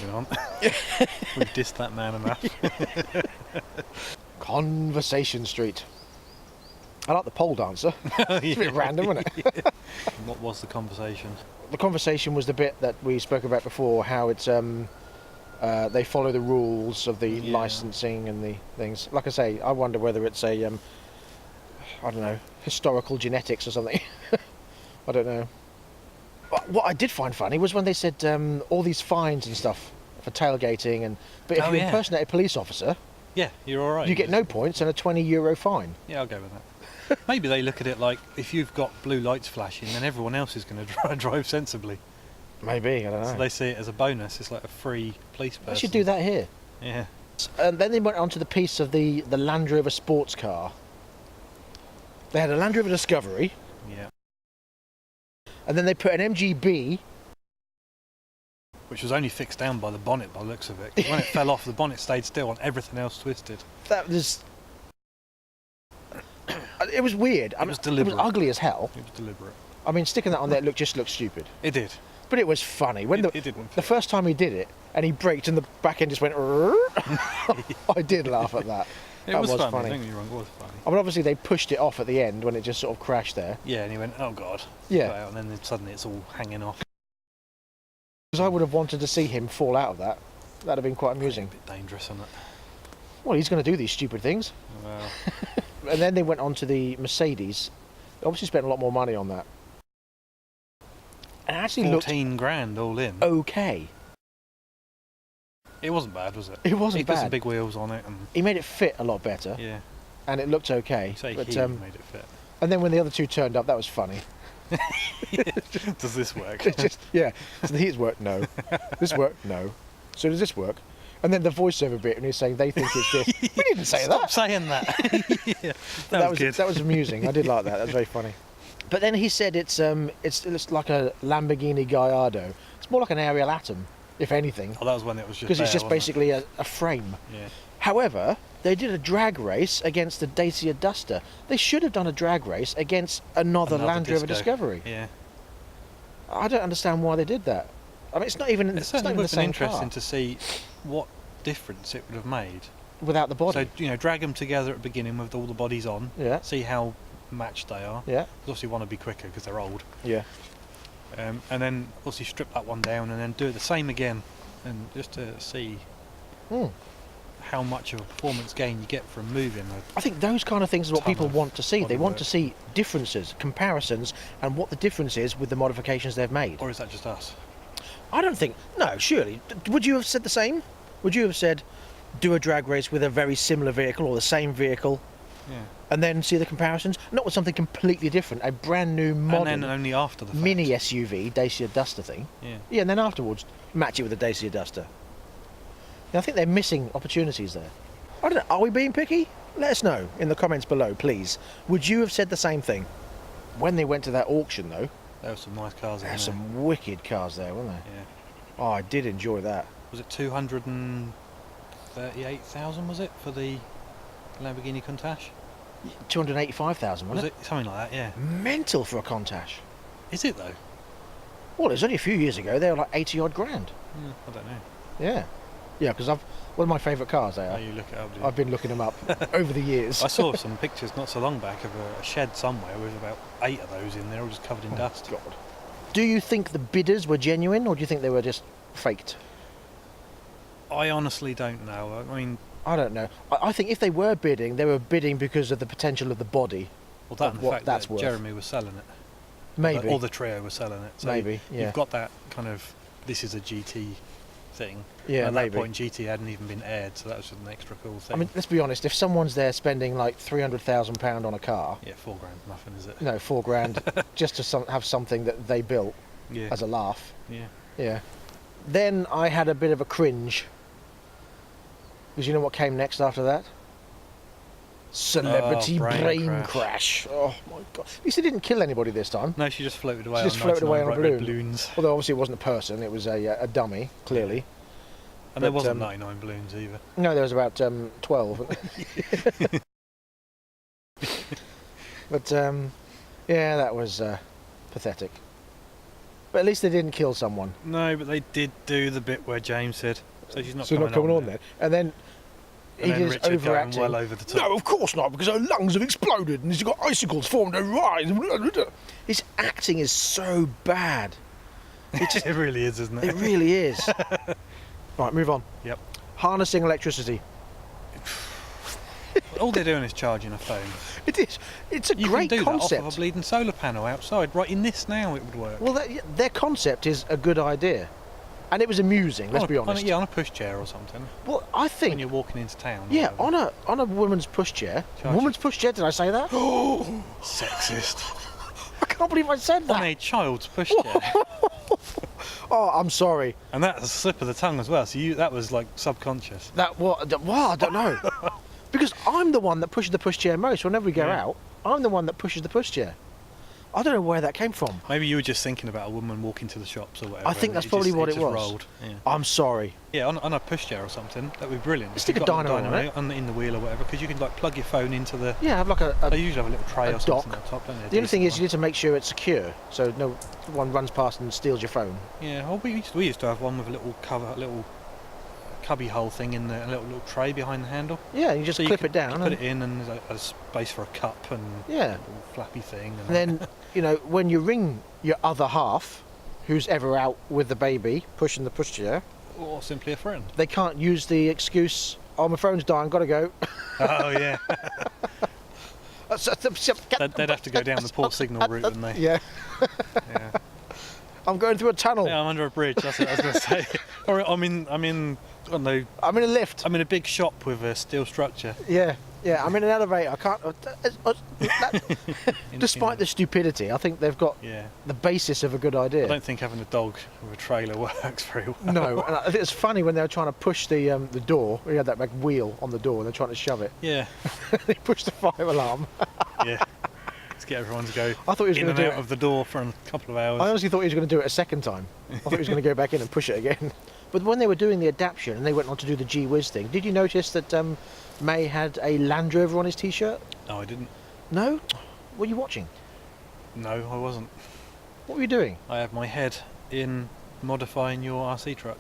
moving on. We've dissed that man enough. Conversation Street. I like the pole dancer. It's a bit random, isn't it? What was the conversation? The conversation was the bit that we spoke about before, how it's they follow the rules of the licensing and the things. Like I say, I wonder whether it's a I don't know, historical genetics or something. I don't know. But what I did find funny was when they said all these fines and stuff for tailgating, but if you impersonate a police officer, yeah, you're all right. You get no points and a €20 fine. Yeah, I'll go with that. Maybe they look at it like, if you've got blue lights flashing, then everyone else is going to drive sensibly. Maybe, I don't know. So they see it as a bonus. It's like a free police person. They should do that here. Yeah. And then they went on to the piece of the Land Rover sports car. They had a Land Rover Discovery. Yeah. And then they put an MGB. Which was only fixed down by the bonnet by the looks of it. 'Cause when it fell off, the bonnet stayed still and everything else twisted. That was... It was weird. It was deliberate. It was ugly as hell. It was deliberate. I mean, sticking that on there just looked stupid. It did. But it was funny. When it didn't. The first time he did it, and he braked and the back end just went... I did laugh at that. It was funny. Don't get me wrong, it was funny. I mean, obviously they pushed it off at the end when it just sort of crashed there. Yeah, and he went, oh God. Yeah. And then suddenly it's all hanging off. Because I would have wanted to see him fall out of that. That'd have been quite amusing. A bit dangerous, isn't it? Well, he's going to do these stupid things. Well. And then they went on to the Mercedes. They obviously spent a lot more money on that. And it actually 14 grand all in. Okay. It wasn't bad, was it? It wasn't he bad. He put some big wheels on it. And he made it fit a lot better. Yeah. And it looked okay. You say but, he made it fit. And then when the other two turned up, that was funny. Does this work? Yeah. So the heaters work? No. This work? No. So does this work? And then the voiceover bit, and he's saying they think it's this. We didn't say Stop that. saying that. Yeah, that was good. That was amusing. I did like that. That was very funny. But then he said it's like a Lamborghini Gallardo. It's more like an Ariel Atom, if anything. Oh, that was when it was just because it's just basically a frame. Yeah. However, they did a drag race against the Dacia Duster. They should have done a drag race against another Land Rover Discovery. Yeah. I don't understand why they did that. I mean, it's not even. It certainly would have been interesting car. to see what difference it would have made without the body. So drag them together at the beginning with all the bodies on. Yeah. See how matched they are. Yeah. Obviously, want to be quicker because they're old. Yeah. And then obviously strip that one down and then do it the same again, and just to see how much of a performance gain you get from moving. I think those kind of things is what people want to see. They want to see differences, comparisons, and what the difference is with the modifications they've made. Or is that just us? I don't think. No, surely. Would you have said the same? Would you have said, do a drag race with a very similar vehicle or the same vehicle? Yeah. And then see the comparisons? Not with something completely different, a brand new modern... And then only after the fact. Mini SUV, Dacia Duster thing. Yeah. Yeah, and then afterwards, match it with the Dacia Duster. Yeah, I think they're missing opportunities there. I don't know, are we being picky? Let us know in the comments below, please. Would you have said the same thing? When they went to that auction, though... There were some nice cars in there. There were some wicked cars there, weren't there? Yeah. Oh, I did enjoy that. Was it 238,000, was it, for the Lamborghini Countach? 285,000, wasn't it? Was it? Something like that, yeah. Mental for a Countach. Is it, though? Well, it was only a few years ago. They were like 80 odd grand. I don't know. Yeah. Yeah, because one of my favourite cars they are. Oh, you look it up, do you? I've been looking them up over the years. I saw some pictures not so long back of a shed somewhere with about 8 of those in there, all just covered in dust. God. Do you think the bidders were genuine, or do you think they were just faked? I honestly don't know. I mean... I don't know. I think if they were bidding because of the potential of the body. Well, that and the fact that's that worth. Jeremy was selling it. Maybe. Or the trio was selling it. So maybe, yeah. You've got that kind of, this is a GT thing. Yeah, and at maybe. that point, GT hadn't even been aired, so that was just an extra cool thing. I mean, let's be honest, if someone's there spending like £300,000 on a car... Yeah, £4 grand, nothing, is it? No, £4 just to have something that they built as a laugh. Yeah. Yeah. Then I had a bit of a cringe. Because you know what came next after that? Celebrity brain crash. Oh my god. At least it didn't kill anybody this time. No, she just floated away. She just floated away on a balloon. Balloons. Although obviously it wasn't a person, it was a dummy, clearly. And there wasn't 99 balloons either. No, there was about 12. But yeah, that was pathetic. But at least they didn't kill someone. No, but they did do the bit where James said, so she's not So coming not coming on there. then. And then And he then did his Richard going overacting. well over the top. No, of course not, because her lungs have exploded and she's got icicles formed over her eyes. His acting is so bad. It really is, isn't it? It really is. Right, move on. Yep. Harnessing electricity. All they're doing is charging a phone. It is. It's a You great can do concept. that off of a bleeding solar panel outside. Right in this now, it would work. Well, their concept is a good idea, and it was amusing. Let's be honest. On a pushchair or something. Well, I When think you're walking into town. or yeah, whatever. on a woman's pushchair. Charge Woman's pushchair. Did I say that? Sexist. I can't believe I said On that. a child's pushchair. Oh, I'm sorry. And that's a slip of the tongue as well. So that was like subconscious. That what? Well, I don't know. Because I'm the one that pushes the pushchair most. Whenever we go Yeah. out, I'm the one that pushes the pushchair. I don't know where that came from. Maybe you were just thinking about a woman walking to the shops or whatever. I think and that's probably what it just was. Rolled. Yeah. I'm sorry. Yeah, on a pushchair or something, that would be brilliant. Stick If a you've got dynamo on it. in the wheel or whatever, because you can like plug your phone into the. Yeah, have like They usually have a little tray a or something dock. on top, don't they? The only thing is you Decent need to make sure it's secure, so no one runs past and steals your phone. one. Yeah, well, we used to have one with a little cover, a little cubby hole thing in there, a little tray behind the handle. Yeah, you just So you clip could it down. put And, it in, and there's a space for a cup and yeah. a little flappy thing. And then, you know, when you ring your other half, who's ever out with the baby, pushing the pushchair, or simply a friend. they can't use the excuse, oh, my phone's dying, gotta go. Oh yeah, they'd have to go down the poor signal route, wouldn't they? Yeah, Yeah. I'm going through a tunnel. Yeah, I'm under a bridge. That's what I was going to say. Or I'm in. I don't know. I'm in a lift. I'm in a big shop with a steel structure. Yeah, I'm in an elevator. I can't. In- Despite in- the stupidity, I think they've got Yeah. the basis of a good idea. I don't think having a dog with a trailer works very well. No, and I think it's funny when they were trying to push the door. We had that like wheel on the door, and they're trying to shove it. Yeah. They pushed the fire alarm. Yeah. Let's get everyone to go I thought he was in going and to do out it. of the door for a couple of hours. I honestly thought he was going to do it a second time. I thought he was going to go back in and push it again. But when they were doing the adaptation and they went on to do the Gee Whiz thing, did you notice that May had a Land Rover on his T-shirt? No, I didn't. No? What were you watching? No, I wasn't. What were you doing? I have my head in modifying your RC truck.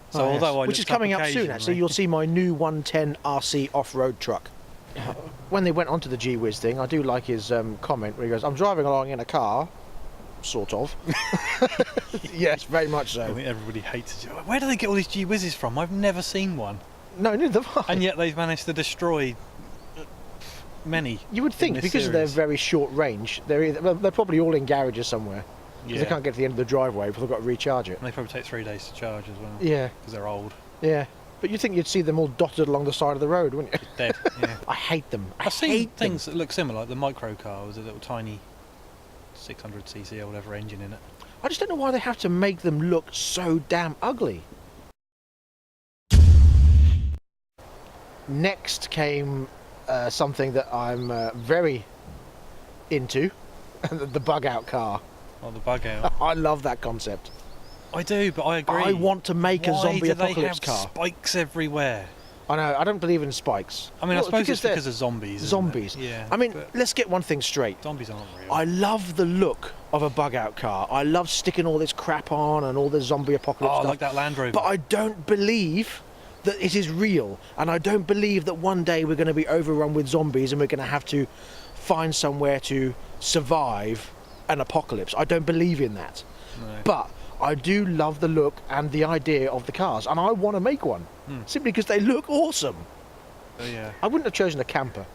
So Oh, yes. although I Which is looked coming up soon, actually. occasionally- You'll see my new 110 RC off-road truck. When they went on to the Gee Whiz thing, I do like his comment where he goes, I'm driving along in a car, sort of. Yes, very much I so. think everybody hates it. Where do they get all these Gee Whizzes from? I've never seen one. No, neither have I. And yet they've managed to destroy many. You would think, this because of their series. very short range, they're probably all in garages somewhere. Because Yeah. they can't get to the end of the driveway because they've got to recharge it. And they probably take 3 days to charge as well. Yeah, Because they're old. yeah. But you'd think you'd see them all dotted along the side of the road, wouldn't you? Dead. Yeah. I hate them. I I've seen hate them. things that look similar, like the micro car with a little tiny 600cc or whatever engine in it. I just don't know why they have to make them look so damn ugly. Next came something that I'm very into, the bug-out car. Or the bug out. I love that concept. I do, but I agree. I want to make a Why zombie do they apocalypse have car. spikes everywhere? I know, I don't believe in spikes. I mean, Well, I suppose it's they're because of zombies. isn't it? zombies. Yeah. I mean, but let's get one thing straight. zombies aren't real. I love the look of a bug-out car. I love sticking all this crap on and all this zombie apocalypse oh, stuff. like that Land Rover. But I don't believe that it is real, and I don't believe that one day we're going to be overrun with zombies and we're going to have to find somewhere to survive an apocalypse. I don't believe in that. No. But I do love the look and the idea of the cars, and I want to make one simply because they look awesome. Oh, yeah. I wouldn't have chosen a camper.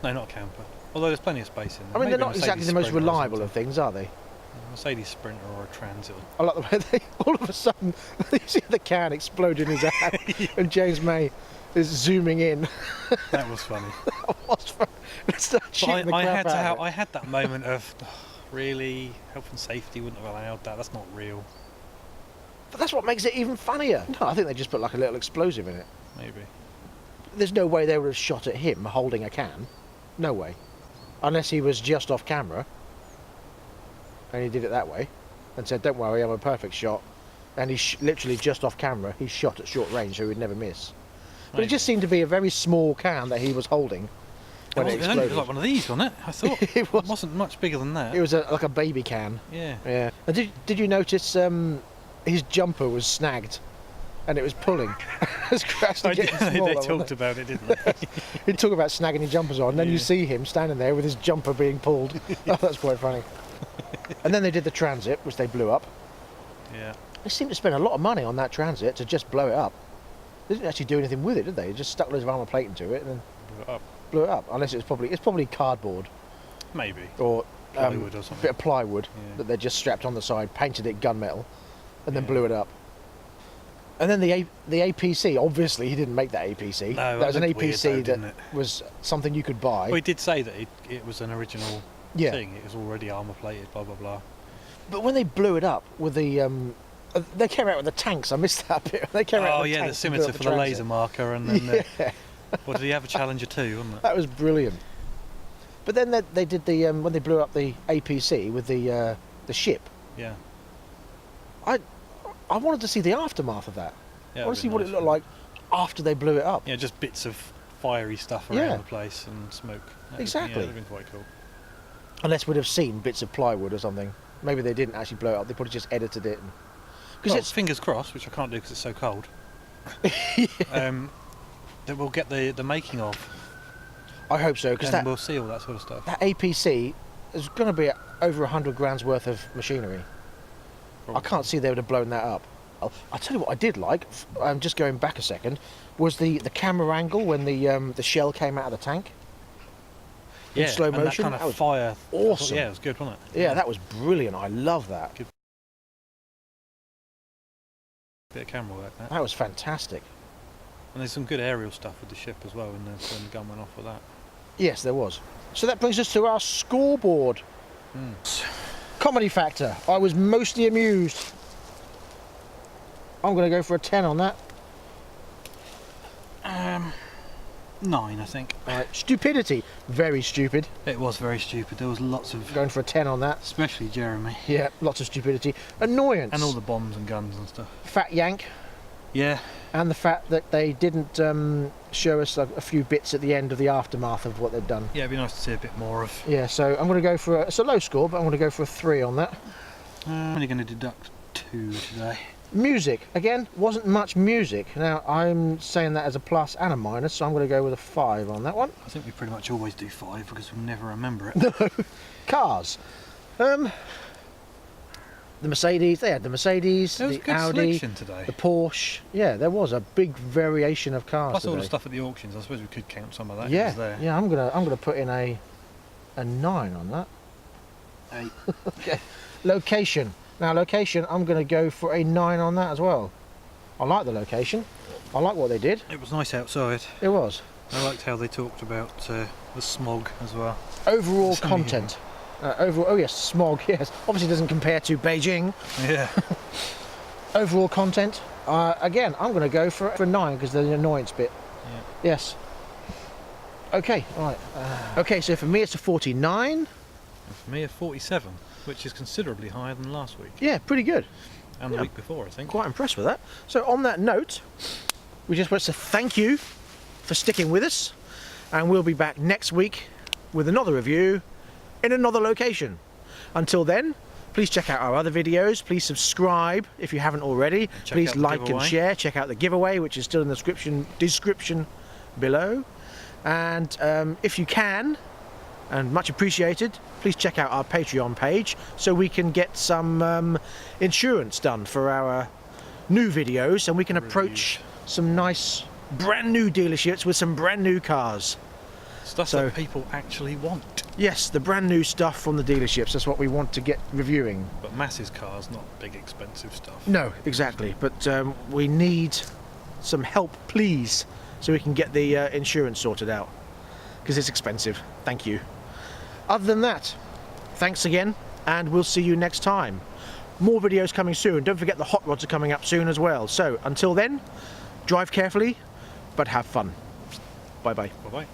No, not a camper. Although there's plenty of space in there. I mean, they're Maybe a not exactly the Mercedes most Sprinter or reliable of something. things, are they? A Mercedes Sprinter or a Transit. I like the way they all of a sudden you see the can explode in his hand, and James May is zooming in. That was funny. What's fun? Let's start But shooting the crap out of it. I had that moment of, really, health and safety wouldn't have allowed that. That's not real. But that's what makes it even funnier. No, I think they just put like a little explosive in it. Maybe. There's no way they would have shot at him holding a can. No way. Unless he was just off camera. And he did it that way. And said, don't worry, I'm a perfect shot. And he's literally just off camera. He shot at short range so he'd never miss. But it just seemed to be a very small can that he was holding. when it It exploded. was like one of these, wasn't it? I thought It was. wasn't much bigger than that. It was like a baby can. Yeah. Yeah. And did you notice his jumper was snagged, and it was pulling? It was gradually getting smaller. They talked about it, didn't they? He'd talk about snagging your jumpers on, and then you Yeah. see him standing there with his jumper being pulled. Oh, that's quite funny. And then they did the transit, which they blew up. Yeah. They seemed to spend a lot of money on that transit to just blow it up. They didn't actually do anything with it, did they? They just stuck loads of armour plate into it and then Blew it up. blew it up. Unless it's probably cardboard Maybe. or Plywood or a something. bit of plywood Yeah. that they just strapped on the side, painted it gunmetal, and then Yeah. blew it up. And then the APC, obviously he didn't make that APC. No, that was an looked weird APC though, that didn't it? was something you could buy. Well, he did say that it was an original Yeah. thing. It was already armour plated, blah blah blah. But when they blew it up with the they came out with the tanks. I missed that bit. They came out Oh with the yeah, the tanks and blew scimitar up for the transit. laser marker, and then Yeah, what did he have? A Challenger 2, wasn't it? that was brilliant. But then they did the when they blew up the APC with the ship. Yeah. I wanted to see the aftermath of that. Yeah. I want to see it'd what be it nice, looked wouldn't like after they blew it up. it? Yeah, just bits of fiery stuff around Yeah. the place and smoke. Exactly. Yeah, that'd been quite cool. Unless we'd have seen bits of plywood or something. Maybe they didn't actually blow it up. They probably just edited it. Because Well, it's fingers crossed, which I can't do because it's so cold. That we'll get the making of, I hope so, because and that we'll see all that sort of stuff. that APC is going to be over 100 grand's worth of machinery. I can't see they would have blown that up. I'll tell you what I did like. Just going back a second, was the camera angle when the shell came out of the tank. In slow and motion. That kind That of was fire. awesome. Yeah, it was good, wasn't it? Yeah, that was brilliant. I love that. Bit of camera work. That. That was fantastic. And there's some good aerial stuff with the ship as well when the gun went off with that. Yes, there was. So that brings us to our scoreboard. Comedy factor. I was mostly amused. I'm going to go for a 10 on that. 9, I think. Right. Stupidity. Very stupid. It was very stupid. There was lots of, Going for a 10 on that. especially Jeremy, Yeah, lots of stupidity. Annoyance. and all the bombs and guns and stuff. Fat yank. Yeah. And the fact that they didn't show us a few bits at the end of the aftermath of what they'd done. Yeah, it'd be nice to see a bit more of. Yeah, so I'm going to go for it's a low score, but I'm going to go for a 3 on that. I'm only going to deduct 2 today. Music, again, wasn't much music. Now, I'm saying that as a plus and a minus, so I'm going to go with a 5 on that one. I think we pretty much always do 5 because we never remember it. Cars. The Mercedes, they had the Mercedes, There was the a good Audi, selection today. the Porsche. Yeah, there was a big variation of cars Plus all today. the stuff at the auctions. I suppose we could count some of that. Yeah, Was there. yeah, I'm gonna put in a 9 on that. 8. Okay. Location. Now location, I'm gonna go for a 9 on that as well. I like the location. I like what they did. It was nice outside. It was. I liked how they talked about the smog as well. Overall So, content. Overall, oh yes, smog. Yes, obviously doesn't compare to Beijing. Yeah. Overall content. Again, I'm gonna go for a 9 because the annoyance bit. Yeah. Yes. Okay. Right. Okay. So for me, it's a 49. And for me, a 47, which is considerably higher than last week Yeah, pretty good. and the Yeah. week before, I think. Quite impressed with that. So on that note, we just want to say thank you for sticking with us, and we'll be back next week with another review in another location. Until then, please check out our other videos. Please subscribe if you haven't already. Check Please out the like and giveaway. share. Check out the giveaway, which is still in the description below. And if you can, and much appreciated, please check out our Patreon page so we can get some insurance done for our new videos, and we can approach some nice brand new dealerships with some brand new cars. Stuff So- that people actually want. Yes, the brand new stuff from the dealerships, that's what we want to get reviewing. But masses cars, not big expensive stuff. No, exactly, but we need some help, please, so we can get the insurance sorted out, because it's expensive. Thank you. Other than that, thanks again, and we'll see you next time. More videos coming soon. Don't forget the hot rods are coming up soon as well. So until then, drive carefully, but have fun. Bye bye. Bye-bye.